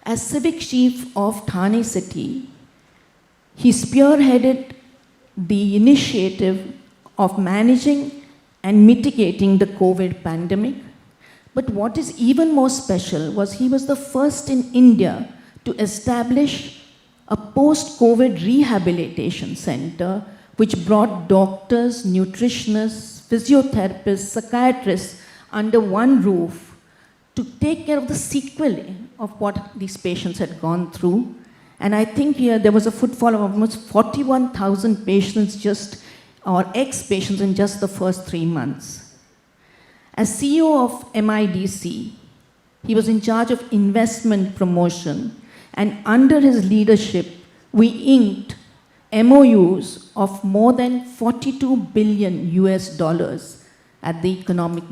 As civic chief of Thane city, he spearheaded the initiative of managing and mitigating the COVID pandemic. But what is even more special was he was the first in India to establish a post-COVID rehabilitation center which brought doctors, nutritionists, physiotherapists, psychiatrists under one roof to take care of the sequelae of what these patients had gone through. And I think here there was a footfall of almost 41,000 patients or ex-patients in just the first 3 months. As CEO of MIDC, he was in charge of investment promotion, and under his leadership, we inked MOUs of more than 42 billion US dollars at the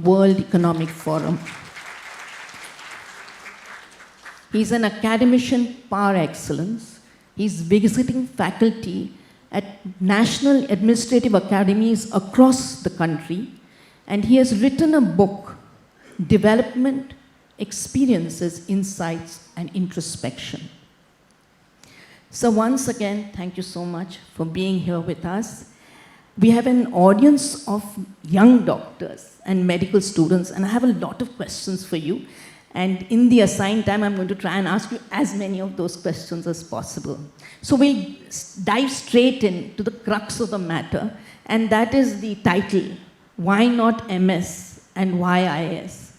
World Economic Forum. He's an academician par excellence. He's visiting faculty at national administrative academies across the country, and he has written a book, Development, Experiences, Insights, and Introspection. So once again, thank you so much for being here with us. We have an audience of young doctors and medical students, and I have a lot of questions for you. And in the assigned time, I'm going to try and ask you as many of those questions as possible. So we'll dive straight into the crux of the matter, and that is the title, Why Not MS and Why IAS?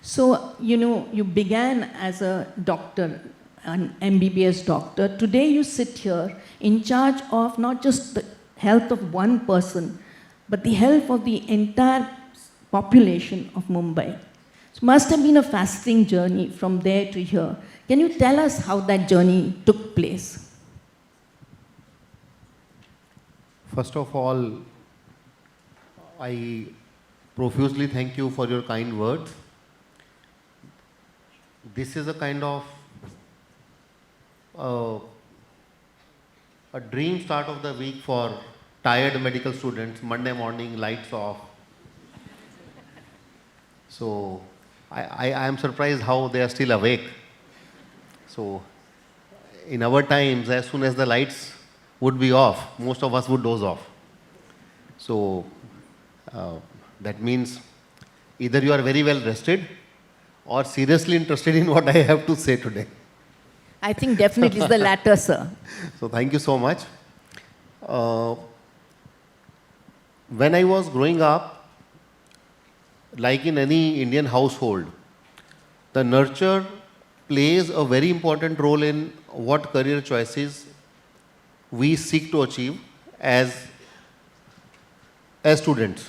So, you began as a doctor, an MBBS doctor. Today you sit here in charge of not just the health of one person, but the health of the entire population of Mumbai. It must have been a fascinating journey from there to here. Can you tell us how that journey took place? First of all, I profusely thank you for your kind words. This is a kind of a dream start of the week for tired medical students. Monday morning, lights off. So I am surprised how they are still awake. So in our times, as soon as the lights would be off, most of us would doze off. So that means either you are very well rested or seriously interested in what I have to say today. I think definitely it's the latter, sir. So thank you so much. When I was growing up, like in any Indian household, the nurture plays a very important role in what career choices we seek to achieve as students.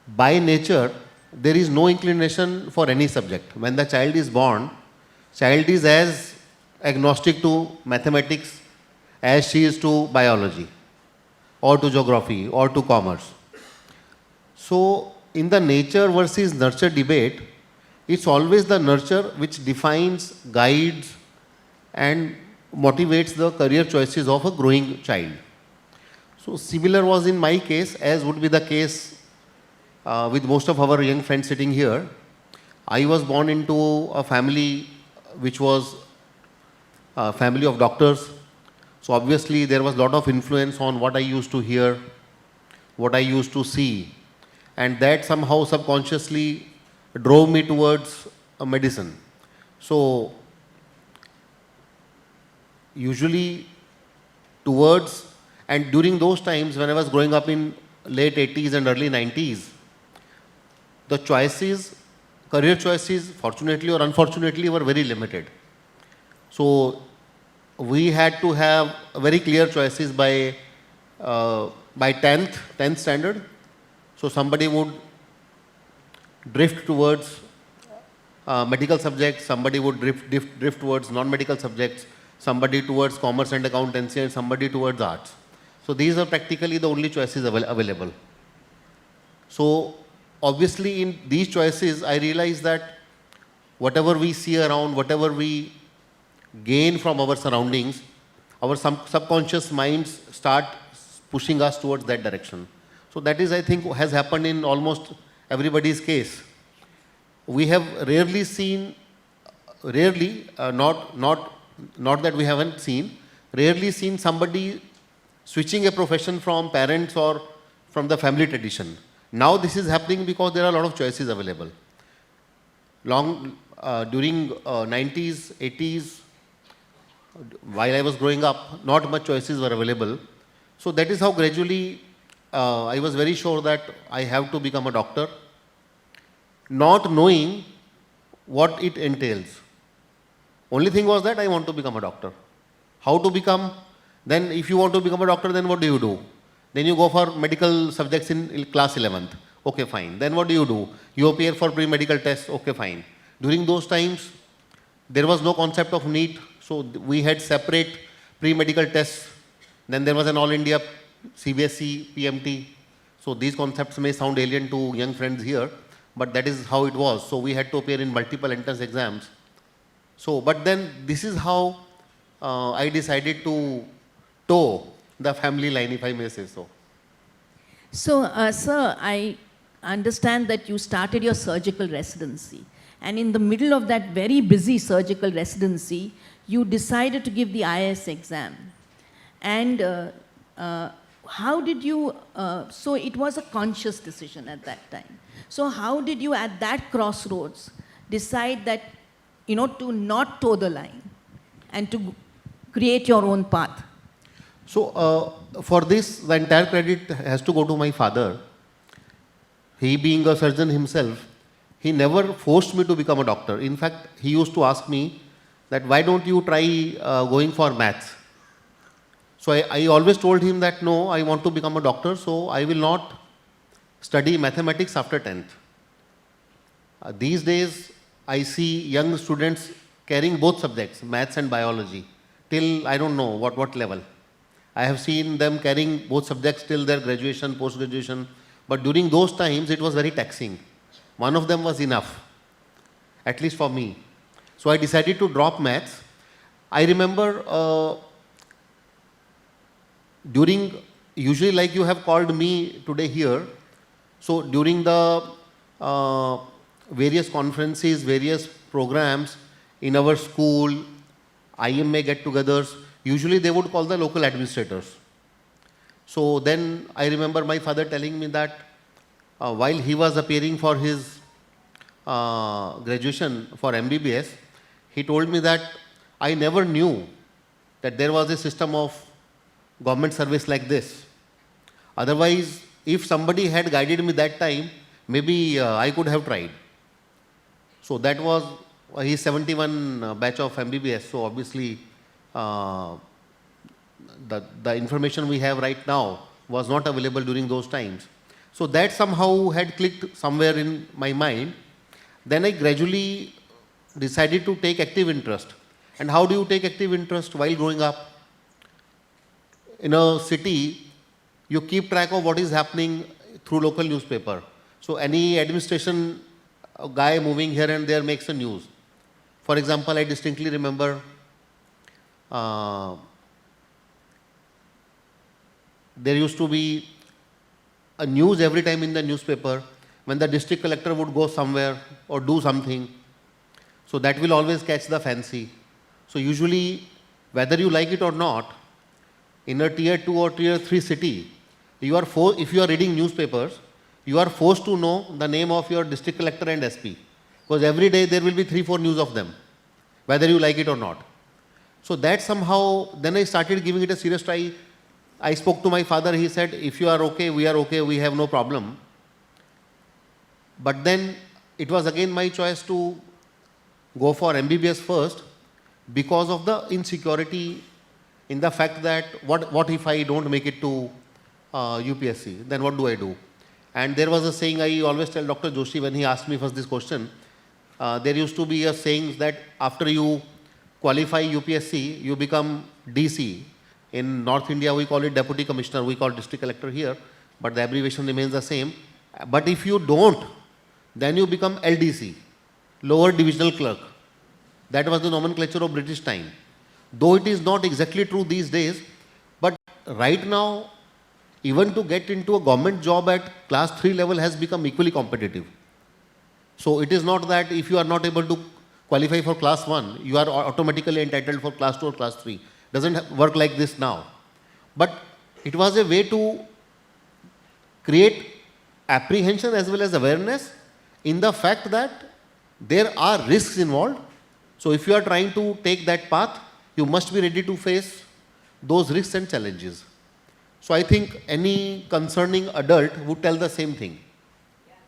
By nature, there is no inclination for any subject. When the child is born, child is as agnostic to mathematics as she is to biology or to geography or to commerce. So in the nature versus nurture debate, it's always the nurture which defines, guides, and motivates the career choices of a growing child. So similar was in my case, as would be the case with most of our young friends sitting here. I was born into a family which was a family of doctors. So obviously there was a lot of influence on what I used to hear, what I used to see. And that somehow subconsciously drove me towards medicine. So usually towards, and during those times when I was growing up in late 80s and early 90s, the choices, career choices, fortunately or unfortunately, were very limited. So we had to have very clear choices by 10th standard. So somebody would drift towards medical subjects, somebody would drift towards non-medical subjects, somebody towards commerce and accountancy, and somebody towards arts. So these are practically the only choices available. So obviously in these choices, I realized that whatever we see around, whatever we gain from our surroundings, our subconscious minds start pushing us towards that direction. So that is, I think, has happened in almost everybody's case. We have rarely seen rarely, not that we haven't seen, rarely seen somebody switching a profession from parents or from the family tradition. Now this is happening because there are a lot of choices available. During 90s, 80s, while I was growing up, not much choices were available. So that is how gradually I was very sure that I have to become a doctor, not knowing what it entails. Only thing was that I want to become a doctor. How to become? Then if you want to become a doctor, then what do? Then you go for medical subjects in class 11th. Okay, fine. Then what do? You appear for pre-medical tests. Okay, fine. During those times, there was no concept of NEET. So we had separate pre-medical tests. Then there was an all-India CBSE, PMT. So these concepts may sound alien to young friends here, but that is how it was. So we had to appear in multiple entrance exams. So, but then this is how I decided to toe the family line, if I may say so. So, sir, I understand that you started your surgical residency. And in the middle of that very busy surgical residency, you decided to give the IAS exam. And how did you, so it was a conscious decision at that time. So how did you at that crossroads decide that, to not toe the line and to create your own path? So for this, the entire credit has to go to my father. He being a surgeon himself, he never forced me to become a doctor. In fact, he used to ask me that why don't you try going for maths? So I always told him that no, I want to become a doctor, so I will not study mathematics after 10th. These days, I see young students carrying both subjects, maths and biology, till I don't know what level. I have seen them carrying both subjects till their graduation, post-graduation, but during those times, it was very taxing. One of them was enough, at least for me. So I decided to drop maths. I remember usually like you have called me today here, so during the various conferences, various programs in our school, IMA get-togethers, usually they would call the local administrators. So then I remember my father telling me that while he was appearing for his graduation for MBBS, he told me that I never knew that there was a system of government service like this. Otherwise, if somebody had guided me that time, maybe I could have tried. So that was his 71 batch of MBBS. So obviously, the information we have right now was not available during those times. So that somehow had clicked somewhere in my mind. Then I gradually decided to take active interest. And how do you take active interest while growing up? In a city, you keep track of what is happening through local newspaper. So any administration guy moving here and there makes a news. For example, I distinctly remember there used to be a news every time in the newspaper when the district collector would go somewhere or do something. So that will always catch the fancy. So usually, whether you like it or not, in a tier 2 or tier 3 city, if you are reading newspapers, you are forced to know the name of your district collector and SP. Because every day there will be 3-4 news of them, whether you like it or not. So that somehow, then I started giving it a serious try. I spoke to my father, he said, if you are okay, we have no problem. But then it was again my choice to go for MBBS first because of the insecurity in the fact that what if I don't make it to UPSC, then what do I do? And there was a saying I always tell Dr. Joshi when he asked me first this question, there used to be a saying that after you qualify UPSC, you become DC. In North India, we call it Deputy Commissioner, we call District Collector here, but the abbreviation remains the same. But if you don't, then you become LDC, Lower Divisional Clerk. That was the nomenclature of British time. Though it is not exactly true these days, but right now, even to get into a government job at class 3 level has become equally competitive. So it is not that if you are not able to qualify for class 1, you are automatically entitled for class 2 or class 3. Doesn't work like this now. But it was a way to create apprehension as well as awareness in the fact that there are risks involved. So if you are trying to take that path, you must be ready to face those risks and challenges. So I think any concerning adult would tell the same thing.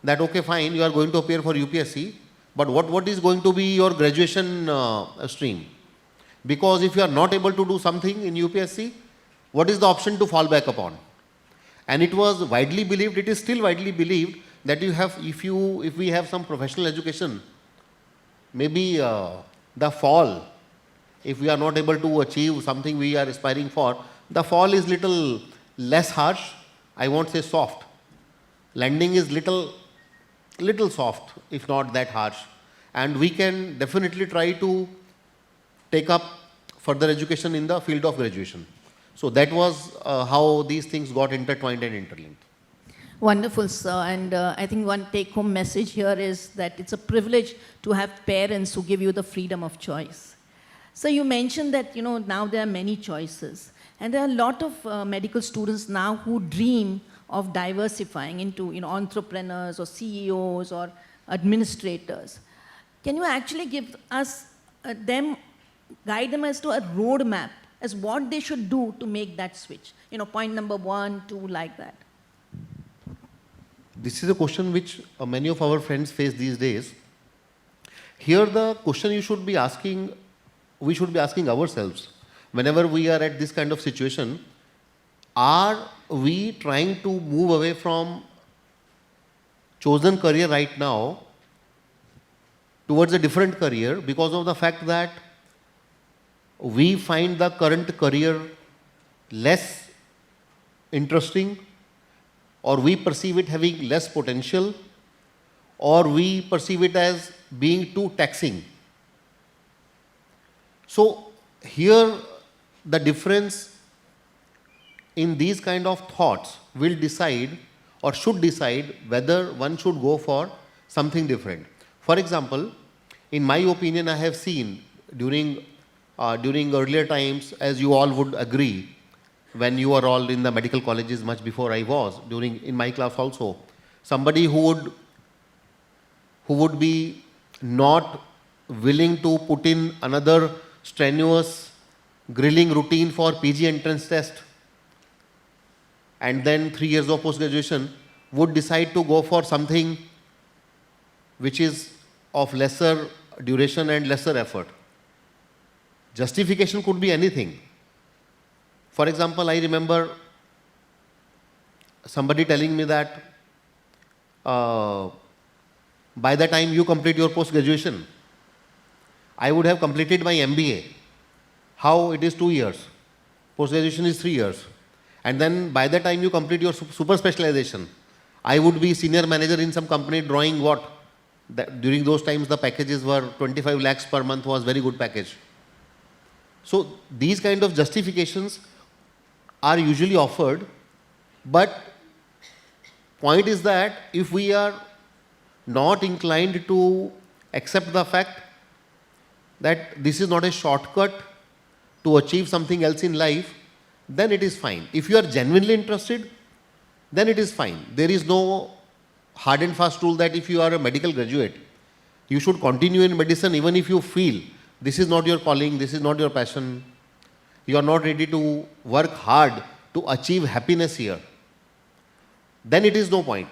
That okay, fine, you are going to appear for UPSC, but what is going to be your graduation stream? Because if you are not able to do something in UPSC, what is the option to fall back upon? And it was widely believed, it is still widely believed, that if we have some professional education, maybe the fall, if we are not able to achieve something we are aspiring for, the fall is little less harsh, I won't say soft. Landing is little soft, if not that harsh. And we can definitely try to take up further education in the field of graduation. So that was how these things got intertwined and interlinked. Wonderful, sir. And I think one take-home message here is that it's a privilege to have parents who give you the freedom of choice. So you mentioned that, now there are many choices. And there are a lot of medical students now who dream of diversifying into, entrepreneurs or CEOs or administrators. Can you actually give us, guide them as to a roadmap as what they should do to make that switch? Point number 1, 2, like that. This is a question which many of our friends face these days. Here the question we should be asking ourselves, whenever we are at this kind of situation, are we trying to move away from chosen career right now towards a different career because of the fact that we find the current career less interesting, or we perceive it having less potential, or we perceive it as being too taxing? So here the difference in these kind of thoughts will decide or should decide whether one should go for something different. For example, in my opinion, I have seen during earlier times, as you all would agree, when you were all in the medical colleges much before I was, in my class also, somebody who would be not willing to put in another strenuous grilling routine for PG entrance test and then 3 years of post-graduation would decide to go for something which is of lesser duration and lesser effort. Justification could be anything. For example, I remember somebody telling me that by the time you complete your post-graduation, I would have completed my MBA. How? It is 2 years. Post-graduation is 3 years. And then by the time you complete your super specialization, I would be senior manager in some company drawing what? During those times the packages were 25 lakhs per month was very good package. So these kind of justifications are usually offered, but point is that if we are not inclined to accept the fact that this is not a shortcut to achieve something else in life, then it is fine. If you are genuinely interested, then it is fine. There is no hard and fast rule that if you are a medical graduate, you should continue in medicine even if you feel this is not your calling, this is not your passion, you are not ready to work hard to achieve happiness here, then it is no point.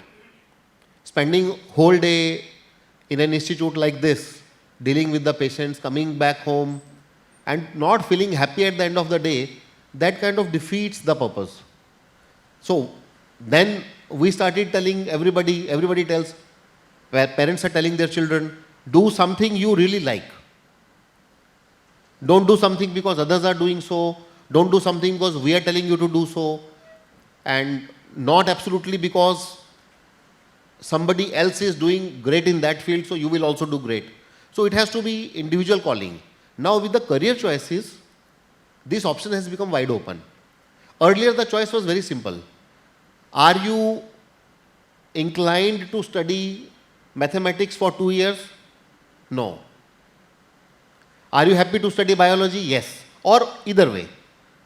Spending whole day in an institute like this, dealing with the patients, coming back home and not feeling happy at the end of the day, that kind of defeats the purpose. So then we started telling everybody tells, where parents are telling their children, do something you really like. Don't do something because others are doing so. Don't do something because we are telling you to do so. And not absolutely because somebody else is doing great in that field, so you will also do great. So it has to be individual calling. Now with the career choices, this option has become wide open. Earlier the choice was very simple. Are you inclined to study mathematics for 2 years? No. Are you happy to study biology? Yes. Or either way.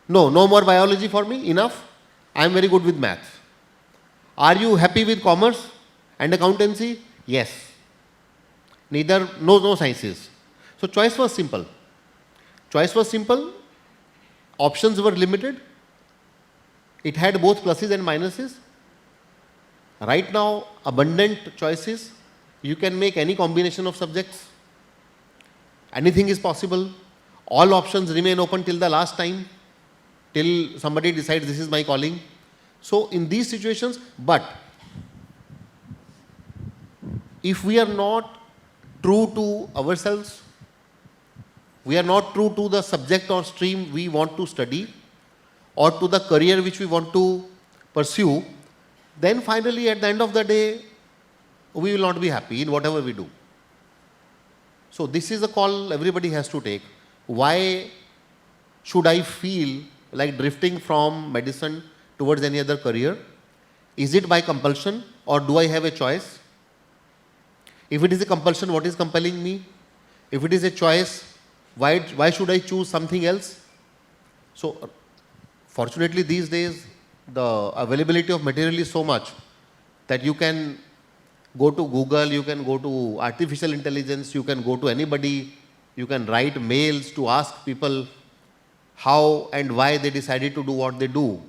No, no more biology for me, enough. I am very good with maths. Are you happy with commerce and accountancy? Yes. Neither, no sciences. So choice was simple. Choice was simple. Options were limited. It had both pluses and minuses. Right now, abundant choices. You can make any combination of subjects. Anything is possible. All options remain open till the last time, till somebody decides this is my calling. So in these situations, but if we are not true to ourselves, we are not true to the subject or stream we want to study, or to the career which we want to pursue, then finally at the end of the day, we will not be happy in whatever we do. So this is a call everybody has to take. Why should I feel like drifting from medicine towards any other career? Is it by compulsion or do I have a choice? If it is a compulsion, what is compelling me? If it is a choice, why should I choose something else? So fortunately these days the availability of material is so much that you can go to Google, you can go to artificial intelligence, you can go to anybody, you can write mails to ask people how and why they decided to do what they do.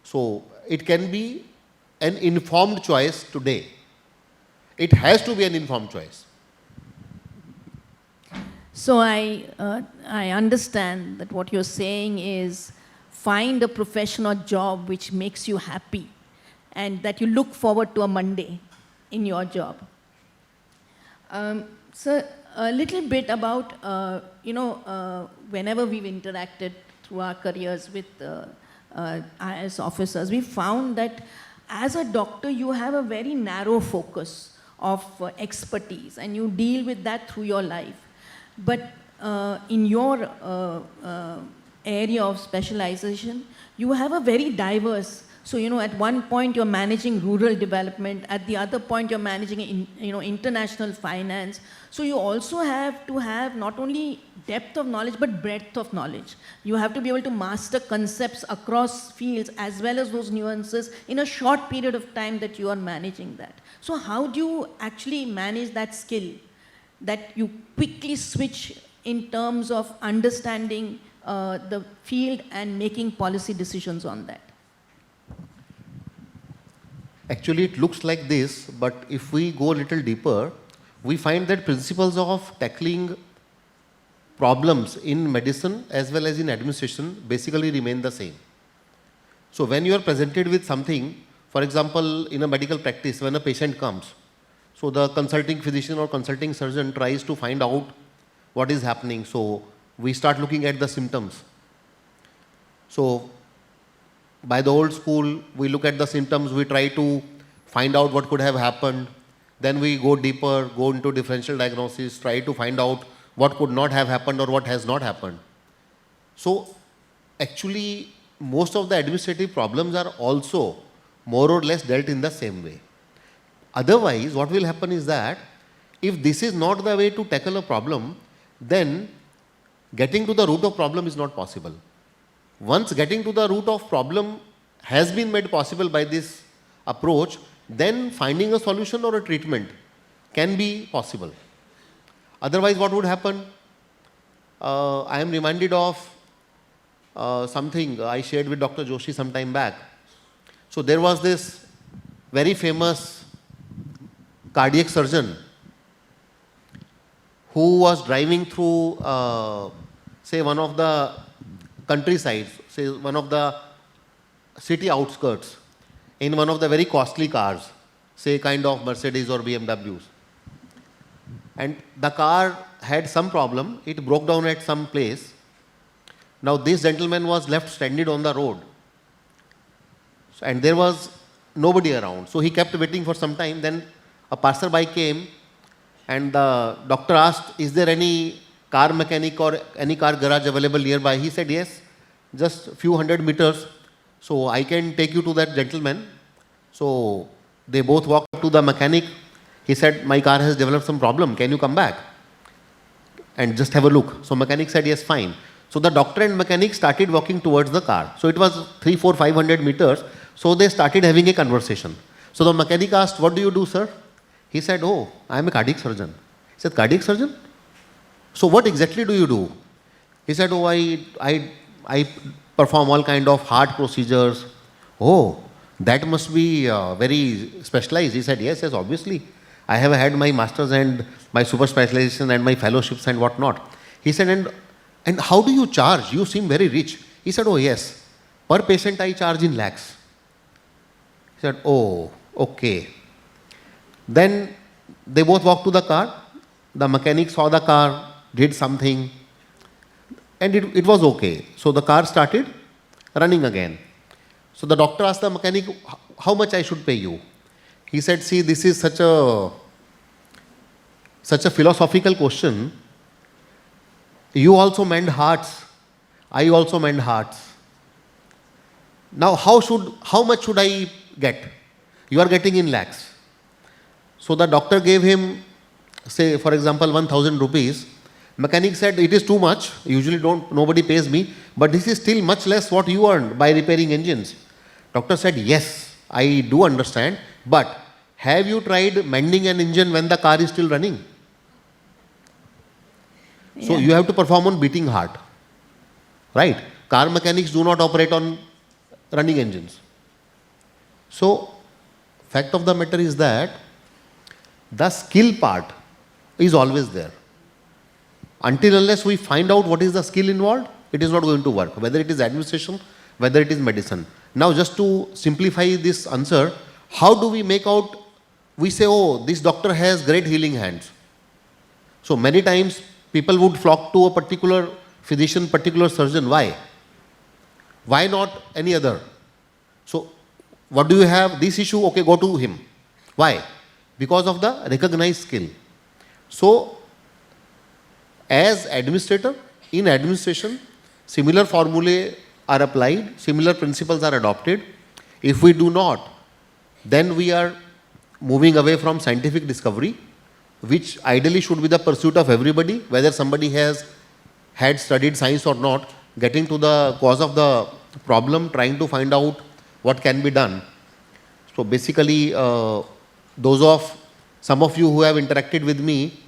So it can be an informed choice today. It has to be an informed choice. So I understand that what you're saying is find a profession or job which makes you happy and that you look forward to a Monday in your job. So a little bit about, whenever we've interacted through our careers with IAS officers, we found that as a doctor, you have a very narrow focus of expertise and you deal with that through your life. But in your area of specialization, you have a very diverse. So, at one point you're managing rural development, at the other point you're managing, international finance. So you also have to have not only depth of knowledge, but breadth of knowledge. You have to be able to master concepts across fields as well as those nuances in a short period of time that you are managing that. So how do you actually manage that skill, that you quickly switch in terms of understanding the field and making policy decisions on that? Actually, it looks like this, but if we go a little deeper, we find that principles of tackling problems in medicine as well as in administration basically remain the same. So when you are presented with something, for example, in a medical practice, when a patient comes, so the consulting physician or consulting surgeon tries to find out what is happening. So we start looking at the symptoms. So by the old school, we look at the symptoms, we try to find out what could have happened. Then we go deeper, go into differential diagnosis, try to find out what could not have happened or what has not happened. So actually, most of the administrative problems are also more or less dealt in the same way. Otherwise, what will happen is that if this is not the way to tackle a problem, then getting to the root of problem is not possible. Once getting to the root of problem has been made possible by this approach, then finding a solution or a treatment can be possible. Otherwise, what would happen? I am reminded of something I shared with Dr. Joshi some time back. So there was this very famous cardiac surgeon who was driving through, say, one of the countrysides, say one of the city outskirts, in one of the very costly cars, say kind of Mercedes or BMWs. And the car had some problem, it broke down at some place. Now this gentleman was left stranded on the road. And there was nobody around. So he kept waiting for some time. Then a passerby came and the doctor asked, is there any car mechanic or any car garage available nearby? He said, yes, just a few 100 meters. So I can take you to that gentleman. So they both walked up to the mechanic. He said, my car has developed some problem. Can you come back? and just have a look. So mechanic said, yes, fine. So the doctor and mechanic started walking towards the car. So it was 300, 400, 500 meters. So they started having a conversation. So the mechanic asked, what do you do, sir? He said, oh, I am a cardiac surgeon. He said, cardiac surgeon? So what exactly do you do? He said, oh, I perform all kind of heart procedures. Oh, that must be very specialized. He said, yes, obviously. I have had my masters and my super specialization and my fellowships and whatnot. He said, and how do you charge? You seem very rich. He said, oh, yes. Per patient I charge in lakhs. He said, oh, okay. Then they both walked to the car. The mechanic saw the car, did something, and it was okay. So the car started running again. So the doctor asked the mechanic, how much I should pay you? He said, see, this is such a philosophical question. You also mend hearts. I also mend hearts. Now, how much should I get? You are getting in lakhs. So the doctor gave him, say, for example, 1,000 rupees. Mechanic said, it is too much. Usually nobody pays me. But this is still much less what you earned by repairing engines. Doctor said, yes, I do understand. But have you tried mending an engine when the car is still running? So Yeah. you have to perform on beating heart. Right? Car mechanics do not operate on running engines. So, fact of the matter is that the skill part is always there. Until unless we find out what is the skill involved, it is not going to work, whether it is administration, whether it is medicine. Now, just to simplify this answer, how do we make out, we say, oh, this doctor has great healing hands. So, many times people would flock to a particular physician, particular surgeon. Why? Why not any other? So, what do you have? This issue, okay, go to him. Why? Because of the recognized skill. So, as administrator, in administration, similar formulae are applied, similar principles are adopted. If we do not, then we are moving away from scientific discovery, which ideally should be the pursuit of everybody, whether somebody has had studied science or not, getting to the cause of the problem, trying to find out what can be done. So basically, some of you who have interacted with me,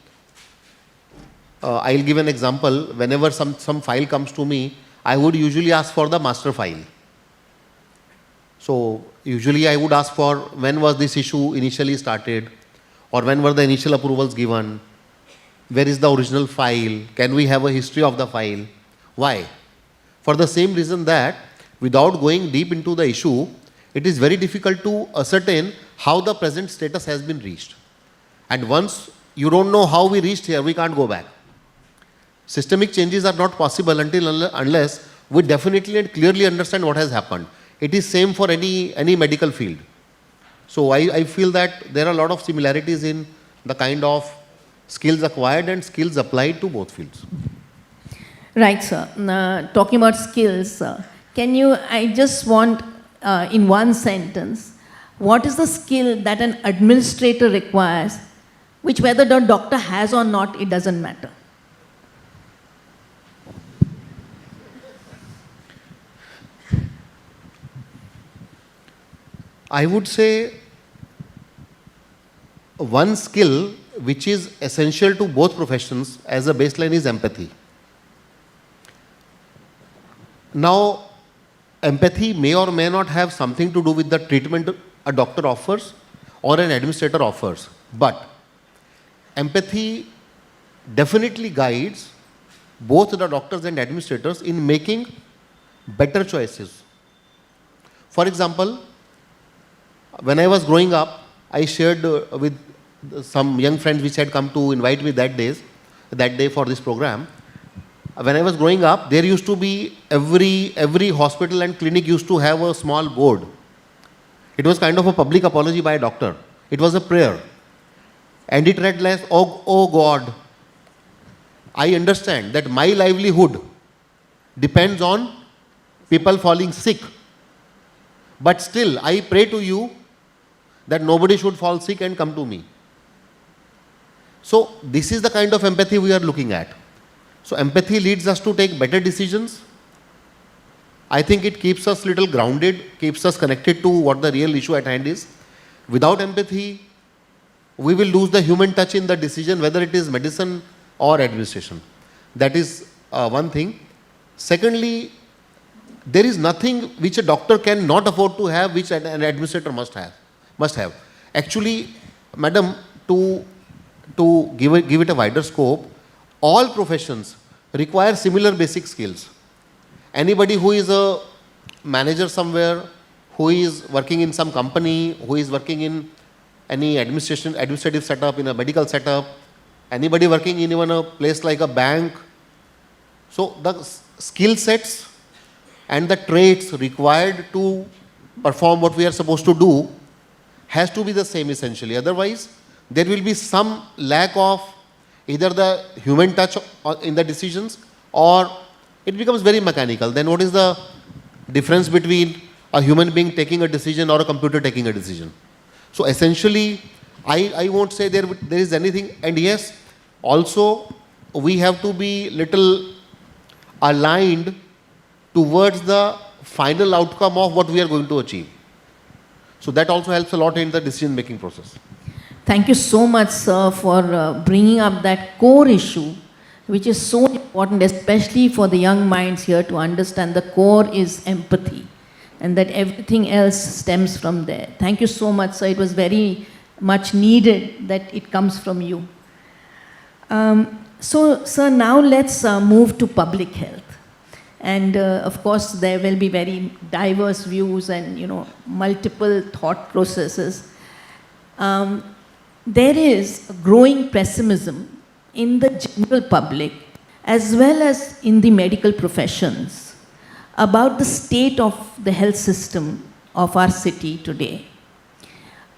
I'll give an example. Whenever some file comes to me, I would usually ask for the master file. So usually I would ask for when was this issue initially started, or when were the initial approvals given, where is the original file, can we have a history of the file. Why? For the same reason that without going deep into the issue, it is very difficult to ascertain how the present status has been reached. And once you don't know how we reached here, we can't go back. Systemic changes are not possible unless we definitely and clearly understand what has happened. It is same for any medical field. So I feel that there are a lot of similarities in the kind of skills acquired and skills applied to both fields. Right, sir. Talking about skills, I just want, in one sentence, what is the skill that an administrator requires, which whether the doctor has or not, it doesn't matter? I would say one skill which is essential to both professions as a baseline is empathy. Now, empathy may or may not have something to do with the treatment a doctor offers or an administrator offers, but empathy definitely guides both the doctors and administrators in making better choices. For example, when I was growing up, I shared with some young friends which had come to invite me that day for this program. When I was growing up, there used to be every hospital and clinic used to have a small board. It was kind of a public apology by a doctor. It was a prayer. And it read like, oh God, I understand that my livelihood depends on people falling sick. But still, I pray to you that nobody should fall sick and come to me. So, this is the kind of empathy we are looking at. So empathy leads us to take better decisions. I think it keeps us little grounded, keeps us connected to what the real issue at hand is. Without empathy, we will lose the human touch in the decision, whether it is medicine or administration. That is one thing. Secondly, there is nothing which a doctor can not afford to have, which an administrator must have. Actually, madam, to give it a wider scope, all professions require similar basic skills. Anybody who is a manager somewhere, who is working in some company, who is working in any administrative setup, in a medical setup, anybody working in even a place like a bank. So the skill sets and the traits required to perform what we are supposed to do has to be the same essentially. Otherwise, there will be some lack of either the human touch in the decisions, or it becomes very mechanical. Then what is the difference between a human being taking a decision or a computer taking a decision? So essentially, I won't say there is anything. And yes, also we have to be little aligned towards the final outcome of what we are going to achieve. So that also helps a lot in the decision making process. Thank you so much, sir, for bringing up that core issue, which is so important, especially for the young minds here, to understand the core is empathy and that everything else stems from there. Thank you so much, sir. It was very much needed that it comes from you. So, sir, now let's move to public health. And of course, there will be very diverse views and, multiple thought processes. There is a growing pessimism in the general public as well as in the medical professions about the state of the health system of our city today.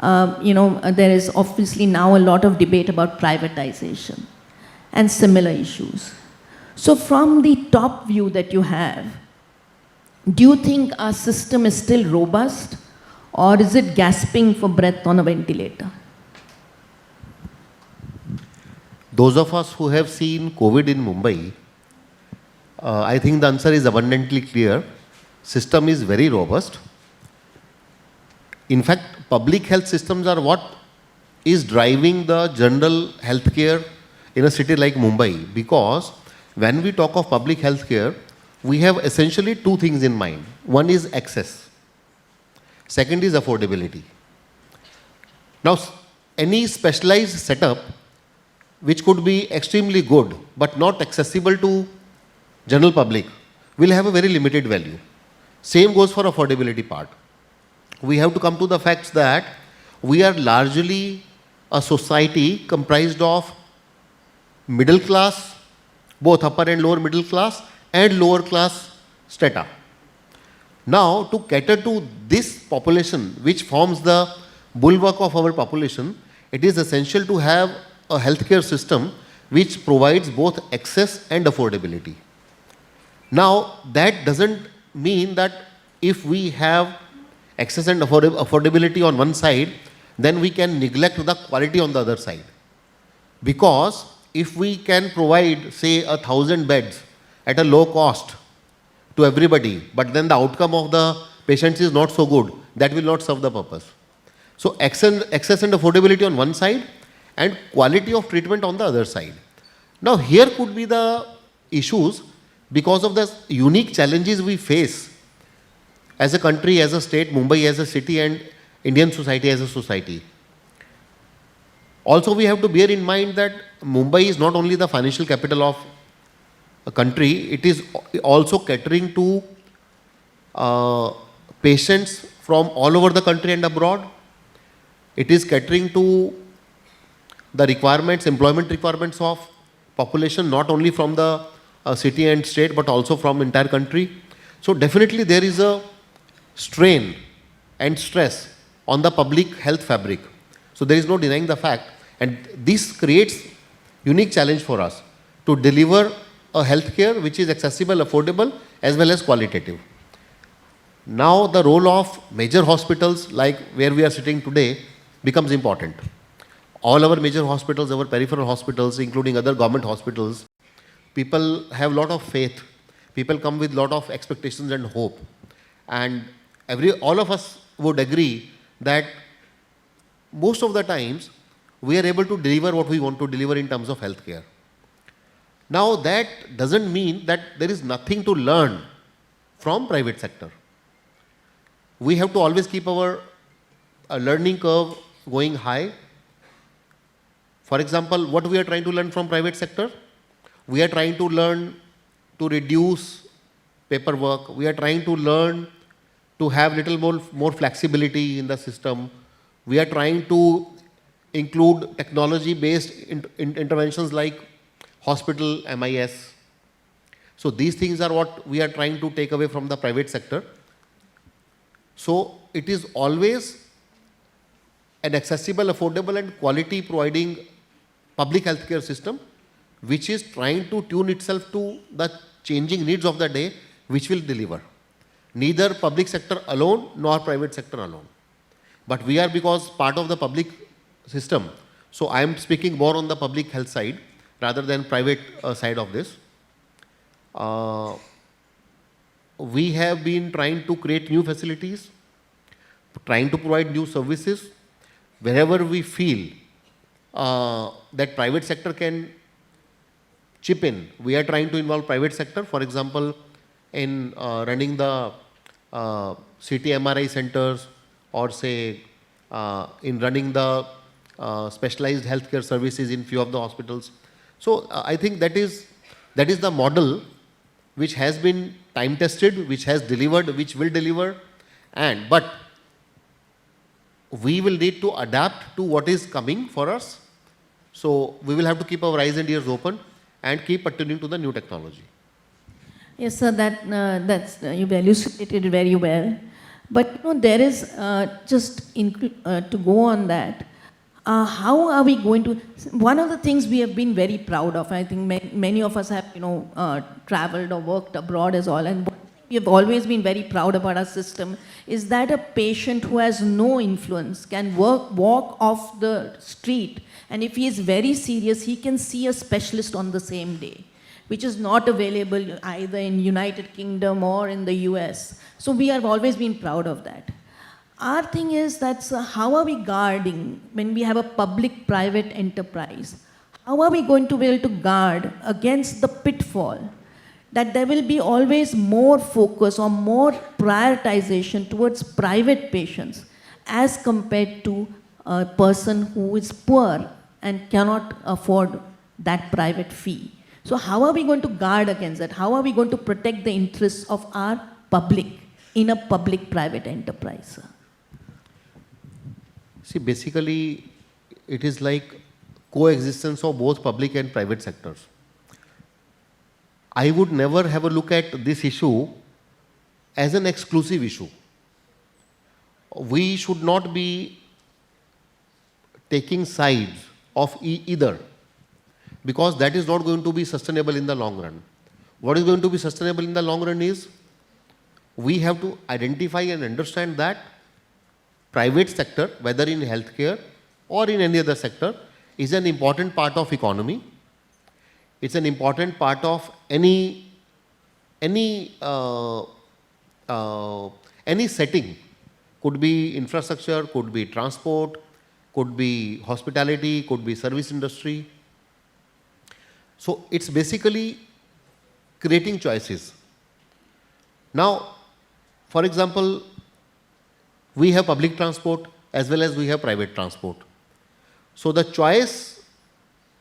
There is obviously now a lot of debate about privatization and similar issues. So from the top view that you have, do you think our system is still robust, or is it gasping for breath on a ventilator? Those of us who have seen COVID in Mumbai, I think the answer is abundantly clear. System is very robust. In fact, public health systems are what is driving the general healthcare in a city like Mumbai, because when we talk of public healthcare, we have essentially two things in mind. One is access. Second is affordability. Now, any specialized setup which could be extremely good but not accessible to general public will have a very limited value. Same goes for affordability part. We have to come to the facts that we are largely a society comprised of middle class, both upper and lower middle class, and lower class strata. Now, to cater to this population, which forms the bulwark of our population, it is essential to have a healthcare system which provides both access and affordability. Now, that doesn't mean that if we have access and affordability on one side, then we can neglect the quality on the other side. Because if we can provide, say, 1,000 beds at a low cost to everybody, but then the outcome of the patients is not so good, that will not serve the purpose. So access and affordability on one side and quality of treatment on the other side. Now here could be the issues because of the unique challenges we face as a country, as a state, Mumbai as a city, and Indian society as a society. Also, we have to bear in mind that Mumbai is not only the financial capital of a country, it is also catering to patients from all over the country and abroad. It is catering to the requirements, employment requirements of population, not only from the city and state, but also from entire country. So definitely there is a strain and stress on the public health fabric. So there is no denying the fact, and this creates unique challenge for us to deliver a healthcare which is accessible, affordable, as well as qualitative. Now the role of major hospitals like where we are sitting today becomes important. All our major hospitals, our peripheral hospitals, including other government hospitals, people have a lot of faith. People come with lot of expectations and hope. And all of us would agree that most of the times we are able to deliver what we want to deliver in terms of healthcare. Now that doesn't mean that there is nothing to learn from private sector. We have to always keep our learning curve going high. For example, what we are trying to learn from private sector? We are trying to learn to reduce paperwork. We are trying to learn to have little more flexibility in the system. We are trying to include technology-based interventions like hospital MIS. So these things are what we are trying to take away from the private sector. So it is always an accessible, affordable and quality providing public healthcare system which is trying to tune itself to the changing needs of the day, which will deliver. Neither public sector alone nor private sector alone. But we are, because part of the public system, so I am speaking more on the public health side rather than private side of this. We have been trying to create new facilities, trying to provide new services. Wherever we feel that private sector can chip in, we are trying to involve private sector. For example, in running the CT MRI centers, or say in running the specialized healthcare services in few of the hospitals. So I think that is the model which has been time tested, which has delivered, which will deliver, but we will need to adapt to what is coming for us. So we will have to keep our eyes and ears open and keep attuning to the new technology. Yes, sir, that's you've elucidated very well. But there is to go on that. How are we going to? One of the things we have been very proud of, I think many of us have traveled or worked abroad as all, and we have always been very proud about our system is that a patient who has no influence can walk off the street, and if he is very serious, he can see a specialist on the same day, which is not available either in United Kingdom or in the US. So we have always been proud of that. Our thing is that how are we guarding when we have a public-private enterprise? How are we going to be able to guard against the pitfall that there will be always more focus or more prioritization towards private patients as compared to a person who is poor and cannot afford that private fee? So how are we going to guard against that? How are we going to protect the interests of our public in a public-private enterprise? See, basically, it is like coexistence of both public and private sectors. I would never have a look at this issue as an exclusive issue. We should not be taking sides of either, because that is not going to be sustainable in the long run. What is going to be sustainable in the long run is we have to identify and understand that private sector, whether in healthcare or in any other sector, is an important part of economy. It's an important part of any setting. Could be infrastructure, could be transport, could be hospitality, could be service industry. So it's basically creating choices. Now, for example, we have public transport as well as we have private transport. So the choice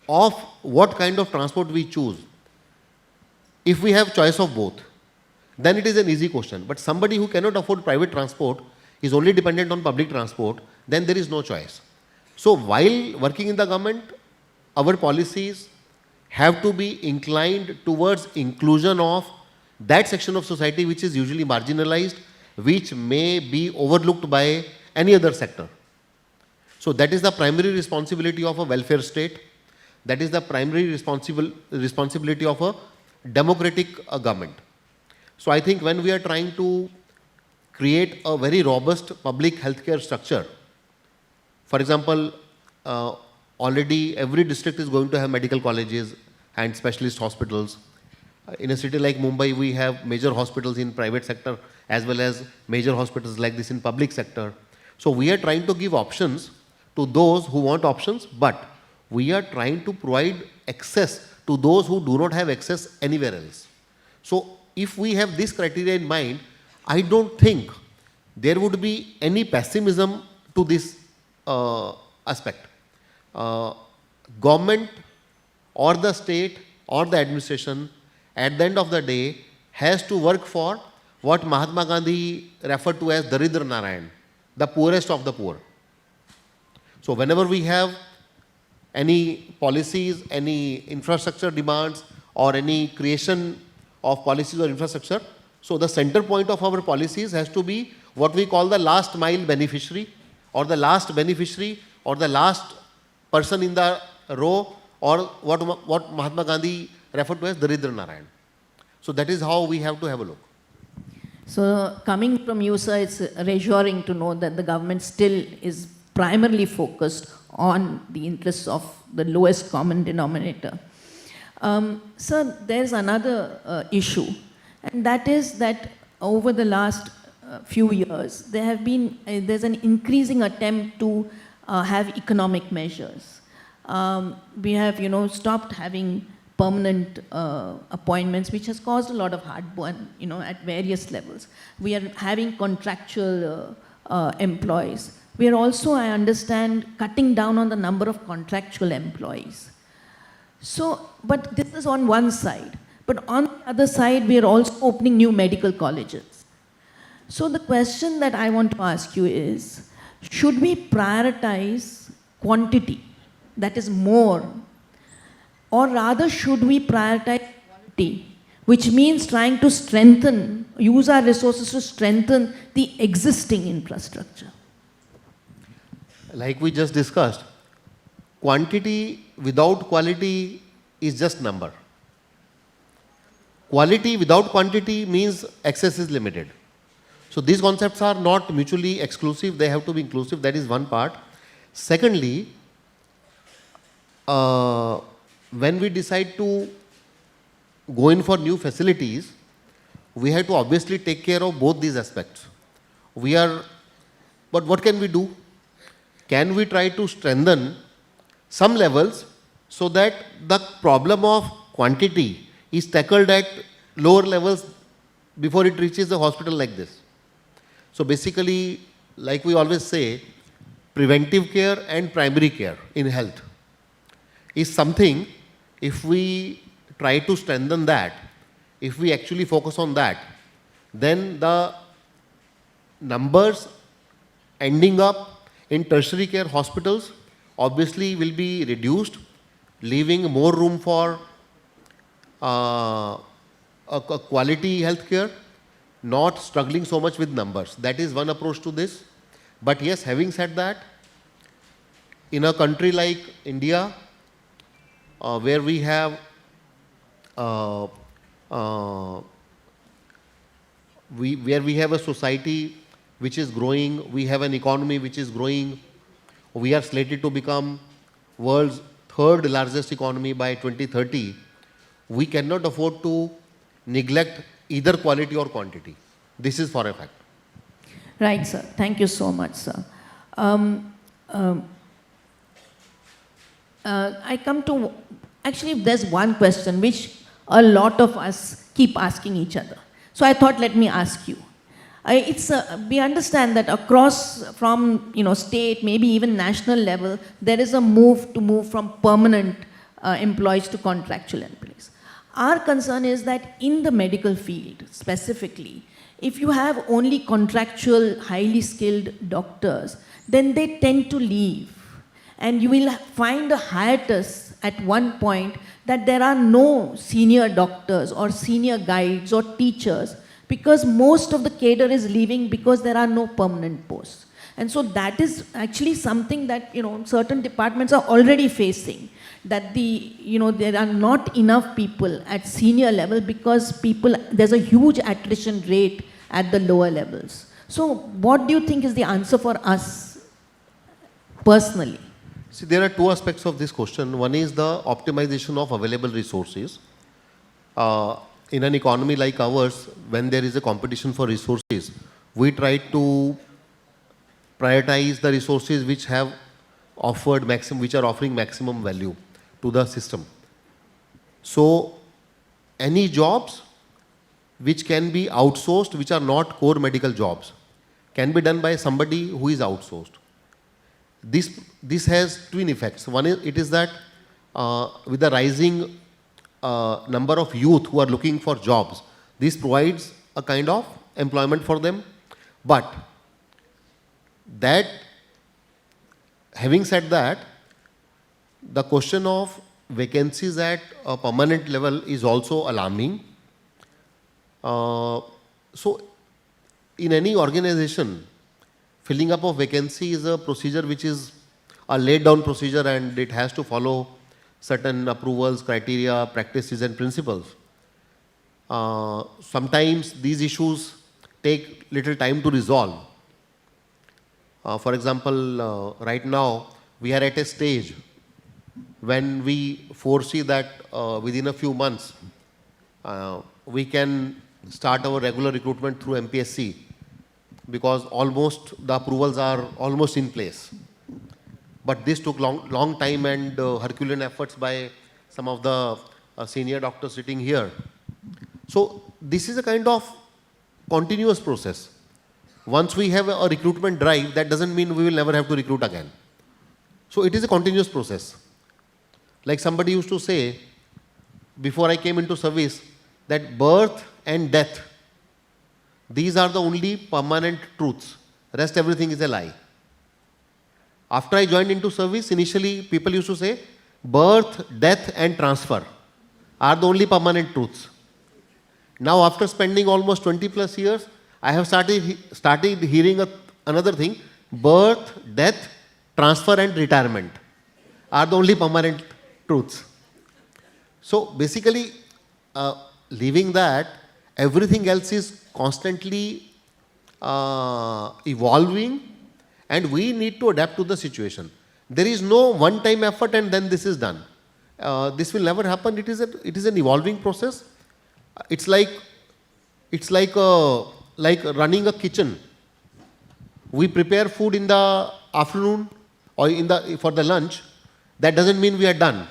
of what kind of transport we choose, if we have choice of both, then it is an easy question. But somebody who cannot afford private transport is only dependent on public transport, then there is no choice. So while working in the government, our policies have to be inclined towards inclusion of that section of society which is usually marginalized, which may be overlooked by any other sector. So that is the primary responsibility of a welfare state. That is the primary responsibility of a democratic government. So I think when we are trying to create a very robust public healthcare structure, for example, already every district is going to have medical colleges, and specialist hospitals. In a city like Mumbai, we have major hospitals in private sector as well as major hospitals like this in public sector. So we are trying to give options to those who want options, but we are trying to provide access to those who do not have access anywhere else. So if we have this criteria in mind, I don't think there would be any pessimism to this aspect. Government or the state or the administration at the end of the day has to work for what Mahatma Gandhi referred to as Daridra Narayan, the poorest of the poor. So whenever we have any policies, any infrastructure demands or any creation of policies or infrastructure, so the center point of our policies has to be what we call the last mile beneficiary or the last beneficiary or the last person in the row, or what Mahatma Gandhi referred to as Daridra Narayan. So that is how we have to have a look. So coming from you, sir, it's reassuring to know that the government still is primarily focused on the interests of the lowest common denominator. Sir, there's another issue, and that is that over the last few years, there's an increasing attempt to have economic measures. We have, stopped having permanent appointments, which has caused a lot of heartburn, at various levels. We are having contractual employees. We are also, I understand, cutting down on the number of contractual employees. So, but this is on one side. But on the other side, we are also opening new medical colleges. So the question that I want to ask you is, should we prioritize quantity, that is more, or rather should we prioritize quality, which means trying to use our resources to strengthen the existing infrastructure? Like we just discussed, quantity without quality is just number. Quality without quantity means access is limited. So these concepts are not mutually exclusive, they have to be inclusive, that is one part. Secondly, when we decide to go in for new facilities, we have to obviously take care of both these aspects. But what can we do? Can we try to strengthen some levels so that the problem of quantity is tackled at lower levels before it reaches the hospital like this? So basically, like we always say, preventive care and primary care in health is something, if we try to strengthen that, if we actually focus on that, then the numbers ending up in tertiary care hospitals obviously will be reduced, leaving more room for a quality healthcare, not struggling so much with numbers. That is one approach to this. But yes, having said that, in a country like India, where we have we have a society which is growing, we have an economy which is growing, we are slated to become world's third largest economy by 2030, we cannot afford to neglect either quality or quantity. This is for a fact. Right, sir. Thank you so much, sir. I come to, actually there's one question which a lot of us keep asking each other. So I thought, let me ask you. We understand that across from state, maybe even national level, there is a move from permanent employees to contractual employees. Our concern is that in the medical field specifically, if you have only contractual, highly skilled doctors, then they tend to leave. And you will find a hiatus at one point that there are no senior doctors or senior guides or teachers, because most of the cadre is leaving because there are no permanent posts. And so that is actually something that certain departments are already facing, that there are not enough people at senior level because there's a huge attrition rate at the lower levels. So what do you think is the answer for us personally? See, there are two aspects of this question. One is the optimization of available resources. In an economy like ours, when there is a competition for resources, we try to prioritize the resources which have offered maximum, which are offering maximum value to the system. So, any jobs which can be outsourced, which are not core medical jobs, can be done by somebody who is outsourced. This has twin effects. One is, it is that with the rising number of youth who are looking for jobs, this provides a kind of employment for them. But that, having said that, the question of vacancies at a permanent level is also alarming. So, in any organization, filling up of vacancy is a procedure which is a laid down procedure, and it has to follow certain approvals, criteria, practices and principles. Sometimes these issues take little time to resolve. For example, right now we are at a stage when we foresee that within a few months we can start our regular recruitment through MPSC, because almost the approvals are almost in place. But this took long time and Herculean efforts by some of the senior doctors sitting here. So this is a kind of continuous process. Once we have a recruitment drive, that doesn't mean we will never have to recruit again. So it is a continuous process. Like somebody used to say, before I came into service, that birth and death, these are the only permanent truths. Rest everything is a lie. After I joined into service, initially people used to say, birth, death and transfer are the only permanent truths. Now after spending almost 20 plus years, I have started hearing another thing, birth, death, transfer and retirement are the only permanent truths. So basically, leaving that, everything else is constantly evolving, and we need to adapt to the situation. There is no one-time effort and then this is done. This will never happen. It is an evolving process. It's like running a kitchen. We prepare food in the afternoon or for the lunch. That doesn't mean we are done.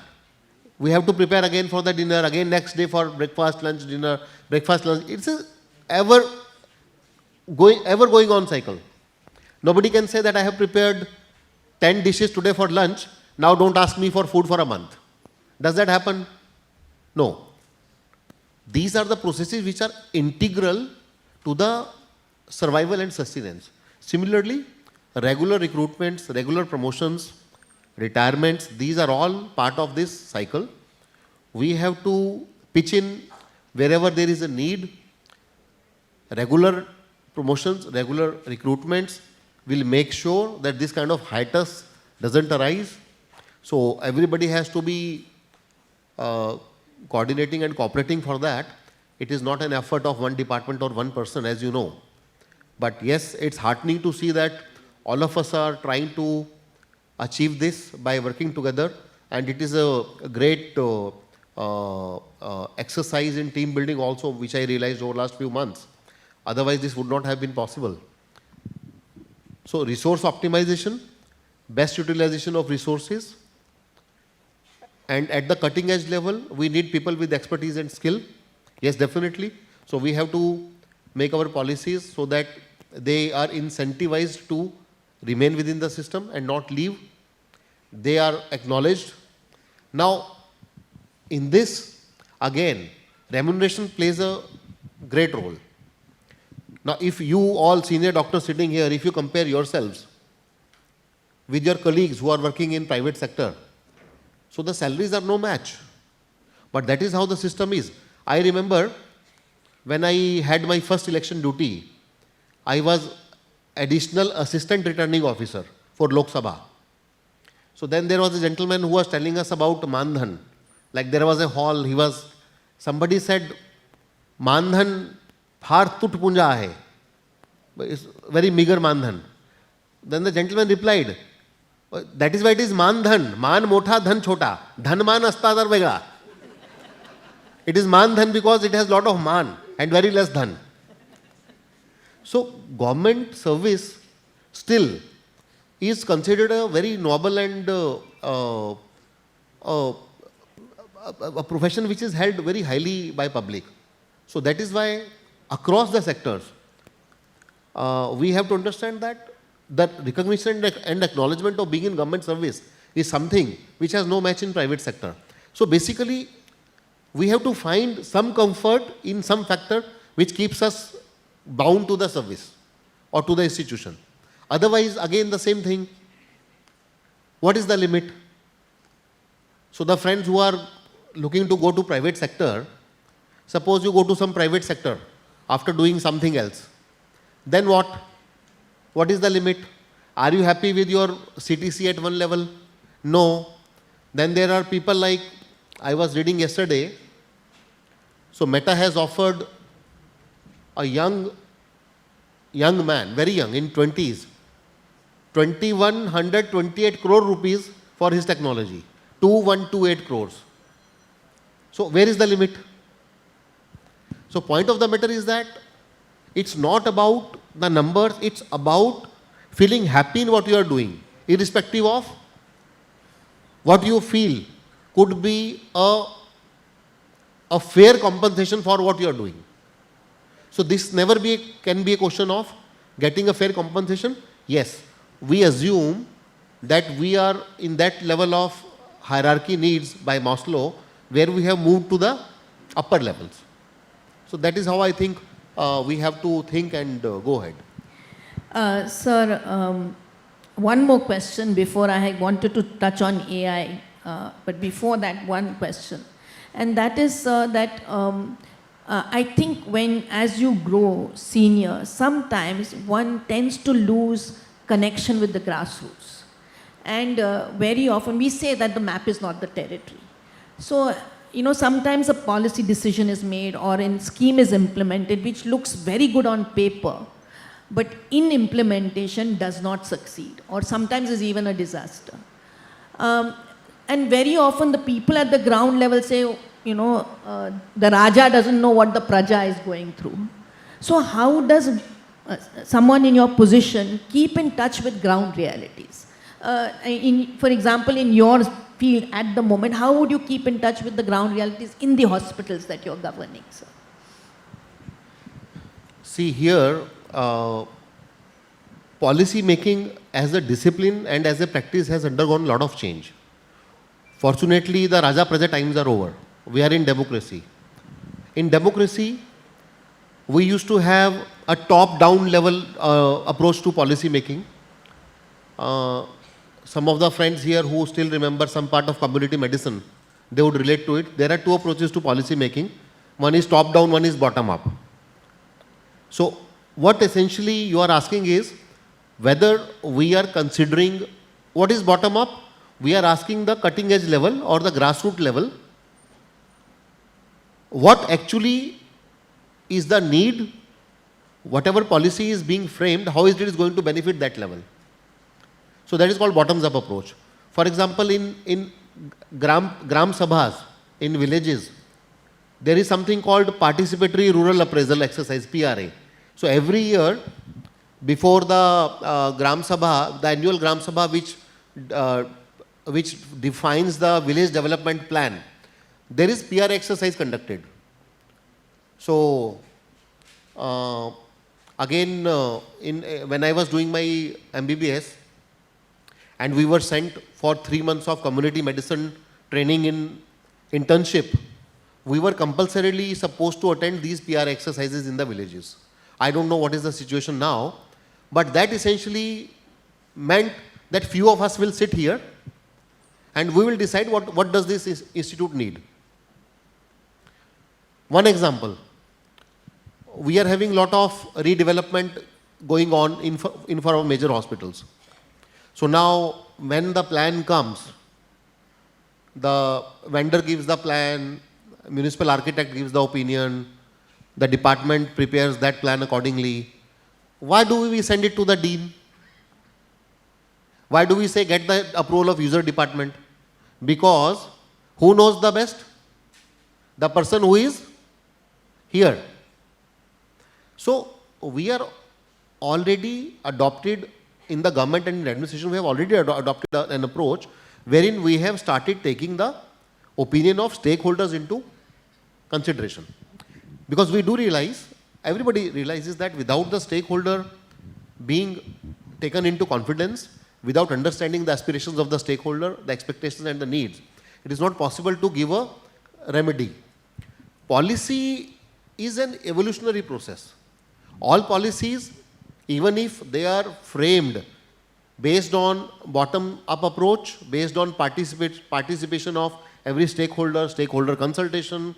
We have to prepare again for the dinner, again next day for breakfast, lunch, dinner, breakfast, lunch. It's a ever going on cycle. Nobody can say that I have prepared 10 dishes today for lunch, now don't ask me for food for a month. Does that happen? No. These are the processes which are integral to the survival and sustenance. Similarly, regular recruitments, regular promotions, retirements, these are all part of this cycle. We have to pitch in wherever there is a need. Regular promotions, regular recruitments will make sure that this kind of hiatus doesn't arise. So everybody has to be coordinating and cooperating for that. It is not an effort of one department or one person, as you know. But yes, it's heartening to see that all of us are trying to achieve this by working together, and it is a great exercise in team building also, which I realized over the last few months. Otherwise, this would not have been possible. So, resource optimization, best utilization of resources, and at the cutting edge level, we need people with expertise and skill. Yes, definitely. So, we have to make our policies so that they are incentivized to remain within the system and not leave. They are acknowledged. Now, in this, again, remuneration plays a great role. Now, if you all senior doctors sitting here, if you compare yourselves with your colleagues who are working in private sector, so the salaries are no match. But that is how the system is. I remember when I had my first election duty, I was additional assistant returning officer for Lok Sabha. So then there was a gentleman who was telling us about Mandhan. Like there was a hall, somebody said, Mandhan far tut punja hai. It's very meager Mandhan. Then the gentleman replied, That is why it is man dhan. Man motha, dhan chota. Dhan man asta dar vega. It is man dhan because it has lot of man and very less dhan. So government service still is considered a very noble and a profession which is held very highly by public. So that is why across the sectors, we have to understand that recognition and acknowledgement of being in government service is something which has no match in private sector. So basically, we have to find some comfort in some factor which keeps us bound to the service or to the institution. Otherwise, again the same thing. What is the limit? So the friends who are looking to go to private sector, suppose you go to some private sector after doing something else. Then what? What is the limit? Are you happy with your CTC at one level? No. Then there are people like, I was reading yesterday, so Meta has offered a young man, very young, in 20s, 2128 crore rupees for his technology. 2128 crores. So where is the limit? So point of the matter is that it's not about the numbers, it's about feeling happy in what you are doing, irrespective of what you feel could be a fair compensation for what you are doing. So this never can be a question of getting a fair compensation. Yes, we assume that we are in that level of hierarchy needs by Maslow where we have moved to the upper levels. So that is how I think we have to think and go ahead. Sir, one more question before I wanted to touch on AI, but before that, one question. And that is that I think as you grow senior, sometimes one tends to lose connection with the grassroots. And very often we say that the map is not the territory. So, sometimes a policy decision is made or a scheme is implemented which looks very good on paper, but in implementation does not succeed, or sometimes is even a disaster. And very often the people at the ground level say, the Raja doesn't know what the Praja is going through. So how does someone in your position keep in touch with ground realities? For example, in your field at the moment, how would you keep in touch with the ground realities in the hospitals that you're governing, sir? See here, policy making as a discipline and as a practice has undergone a lot of change. Fortunately, the Raja Praja times are over. We are in democracy. In democracy, we used to have a top-down level approach to policy making. Some of the friends here who still remember some part of community medicine, they would relate to it. There are two approaches to policy making. One is top-down, one is bottom-up. So what essentially you are asking is whether we are considering what is bottom-up. We are asking the cutting-edge level or the grassroots level. What actually is the need, whatever policy is being framed, how is it going to benefit that level? So that is called bottoms-up approach. For example, in Gram Sabhas, in villages, there is something called Participatory Rural Appraisal Exercise, PRA. So every year, before the Gram Sabha, the annual Gram Sabha which defines the village development plan, there is PRA exercise conducted. So again, when I was doing my MBBS, and we were sent for 3 months of community medicine training in internship, we were compulsorily supposed to attend these PR exercises in the villages. I don't know what is the situation now, but that essentially meant that few of us will sit here and we will decide what does this institute need. One example, we are having lot of redevelopment going on in for our major hospitals. So now when the plan comes, the vendor gives the plan, municipal architect gives the opinion, the department prepares that plan accordingly. Why do we send it to the dean? Why do we say get the approval of user department? Because who knows the best? The person who is here. So we are already adopted in the government and in administration, we have already adopted an approach wherein we have started taking the opinion of stakeholders into consideration. Because we do realize, everybody realizes that without the stakeholder being taken into confidence, without understanding the aspirations of the stakeholder, the expectations and the needs, it is not possible to give a remedy. Policy is an evolutionary process. All policies, even if they are framed based on bottom-up approach, based on participation of every stakeholder consultation,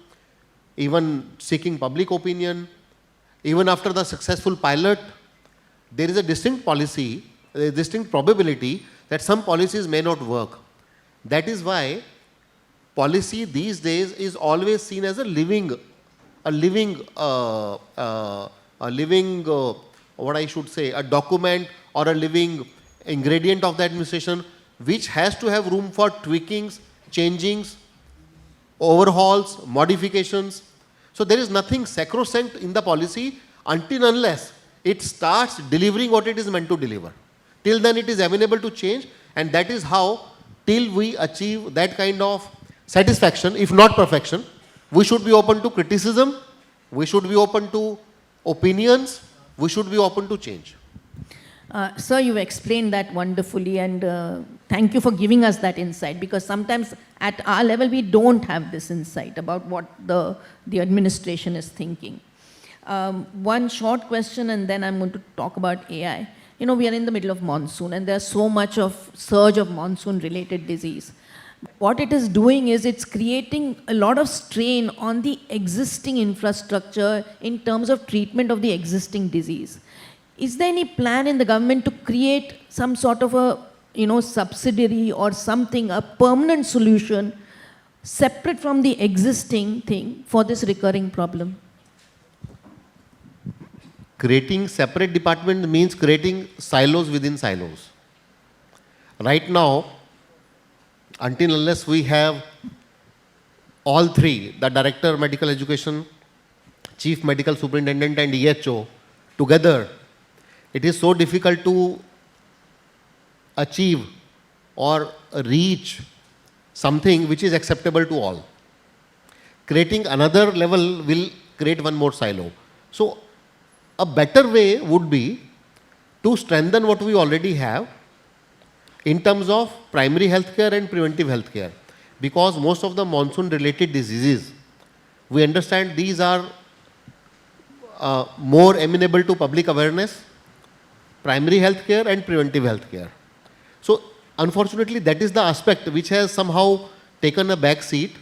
even seeking public opinion, even after the successful pilot, there is a distinct policy, a distinct probability that some policies may not work. That is why policy these days is always seen as a living, what I should say, a document or a living ingredient of the administration, which has to have room for tweakings, changings, overhauls, modifications. So there is nothing sacrosanct in the policy until unless it starts delivering what it is meant to deliver. Till then it is amenable to change, and that is how, till we achieve that kind of satisfaction, if not perfection, we should be open to criticism, we should be open to opinions, we should be open to change. Sir, you explained that wonderfully, and thank you for giving us that insight, because sometimes at our level we don't have this insight about what the administration is thinking. One short question, and then I'm going to talk about AI. You know, we are in the middle of monsoon, and there's so much of surge of monsoon-related disease. What it is doing is it's creating a lot of strain on the existing infrastructure in terms of treatment of the existing disease. Is there any plan in the government to create some sort of a, subsidiary or something, a permanent solution separate from the existing thing for this recurring problem? Creating separate department means creating silos within silos. Right now, until unless we have all three, the Director of Medical Education, Chief Medical Superintendent and EHO together, it is so difficult to achieve or reach something which is acceptable to all. Creating another level will create one more silo. So a better way would be to strengthen what we already have in terms of primary healthcare and preventive healthcare, because most of the monsoon related diseases, we understand these are more amenable to public awareness, primary healthcare and preventive healthcare. So unfortunately that is the aspect which has somehow taken a back seat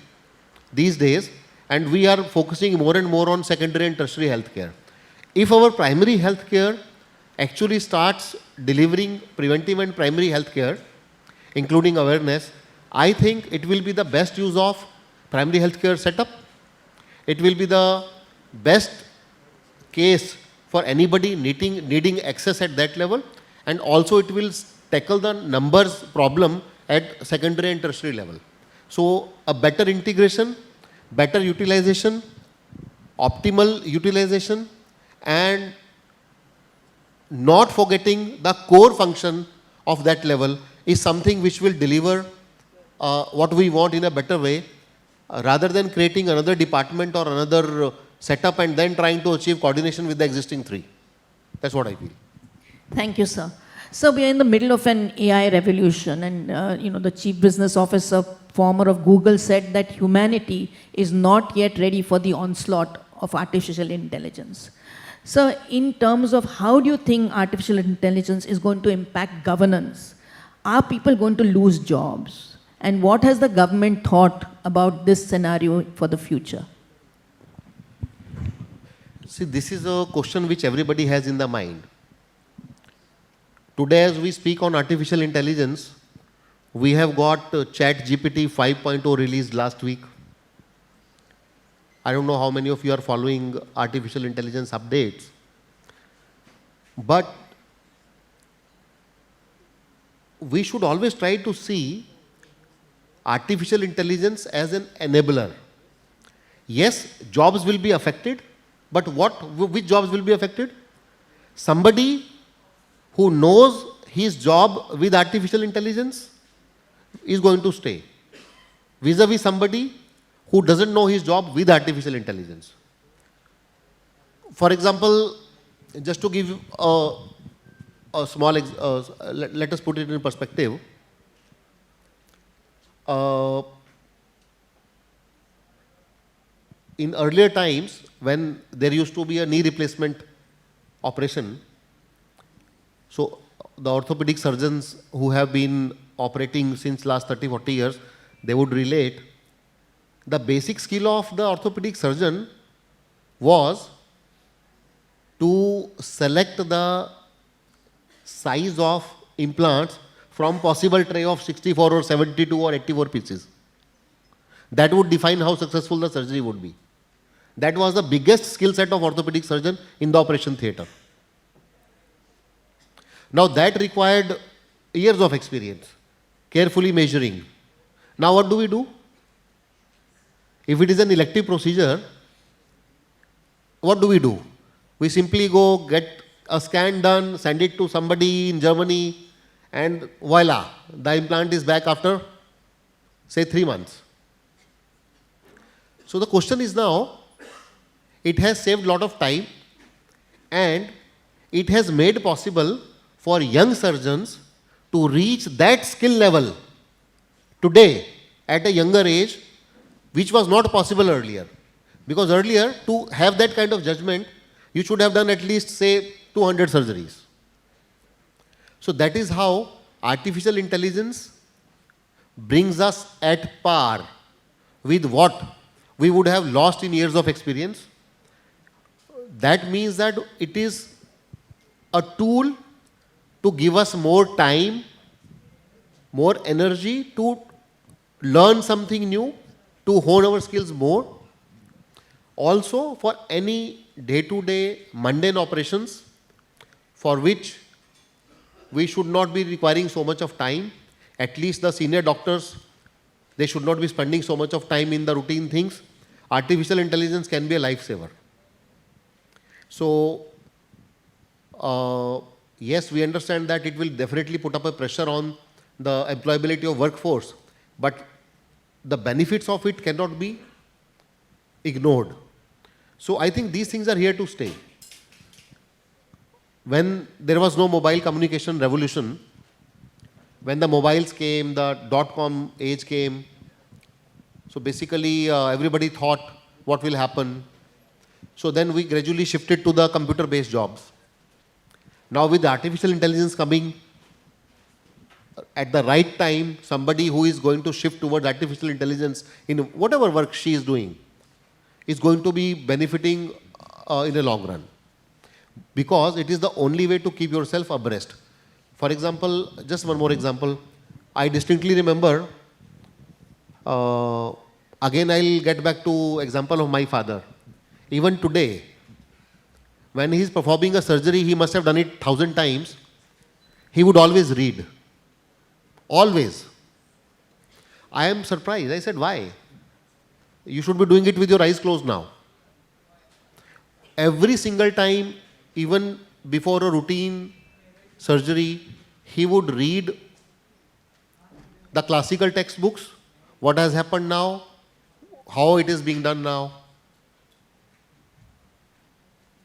these days, and we are focusing more and more on secondary and tertiary healthcare. If our primary healthcare actually starts delivering preventive and primary healthcare, including awareness, I think it will be the best use of primary healthcare setup. It will be the best case for anybody needing access at that level, and also it will tackle the numbers problem at secondary and tertiary level. So a better integration, better utilization, optimal utilization, and not forgetting the core function of that level is something which will deliver what we want in a better way, rather than creating another department or another setup and then trying to achieve coordination with the existing three. That's what I feel. Thank you, sir. So we are in the middle of an AI revolution, and the chief business officer, former of Google, said that humanity is not yet ready for the onslaught of artificial intelligence. So in terms of how do you think artificial intelligence is going to impact governance? Are people going to lose jobs? And what has the government thought about this scenario for the future? See, this is a question which everybody has in the mind. Today, as we speak on artificial intelligence, we have got ChatGPT 5.0 released last week. I don't know how many of you are following artificial intelligence updates, but we should always try to see artificial intelligence as an enabler. Yes, jobs will be affected, but which jobs will be affected? Somebody who knows his job with artificial intelligence is going to stay, vis-a-vis somebody who doesn't know his job with artificial intelligence. For example, just to give a small, let us put it in perspective. In earlier times, when there used to be a knee replacement operation, so the orthopedic surgeons who have been operating since last 30-40 years, they would relate, the basic skill of the orthopedic surgeon was to select the size of implants from possible tray of 64 or 72 or 84 pieces. That would define how successful the surgery would be. That was the biggest skill set of orthopedic surgeon in the operation theatre. Now that required years of experience, carefully measuring. Now what do? If it is an elective procedure, what do? We simply go get a scan done, send it to somebody in Germany, and voila, the implant is back after, say, 3 months. So the question is now, it has saved a lot of time and it has made possible for young surgeons to reach that skill level today at a younger age, which was not possible earlier. Because earlier, to have that kind of judgment, you should have done at least, say, 200 surgeries. So that is how artificial intelligence brings us at par with what we would have lost in years of experience. That means that it is a tool to give us more time, more energy to learn something new, to hone our skills more. Also, for any day-to-day mundane operations for which we should not be requiring so much of time, at least the senior doctors, they should not be spending so much of time in the routine things. Artificial intelligence can be a lifesaver. So, yes, we understand that it will definitely put up a pressure on the employability of workforce, but the benefits of it cannot be ignored. So I think these things are here to stay. When there was no mobile communication revolution, when the mobiles came, the .com age came, so basically everybody thought what will happen. So then we gradually shifted to the computer-based jobs. Now with artificial intelligence coming at the right time, somebody who is going to shift towards artificial intelligence in whatever work she is doing is going to be benefiting in the long run. Because it is the only way to keep yourself abreast. For example, just one more example. I distinctly remember, again I'll get back to example of my father. Even today, when he is performing a surgery, he must have done it 1,000 times. He would always read. Always. I am surprised. I said, why? You should be doing it with your eyes closed now. Every single time, even before a routine surgery, he would read the classical textbooks, what has happened now, how it is being done now.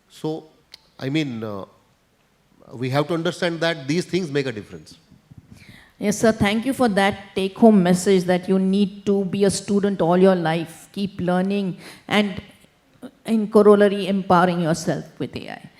So, I mean, we have to understand that these things make a difference. Yes, sir. Thank you for that take-home message that you need to be a student all your life, keep learning, and in corollary, empowering yourself with AI.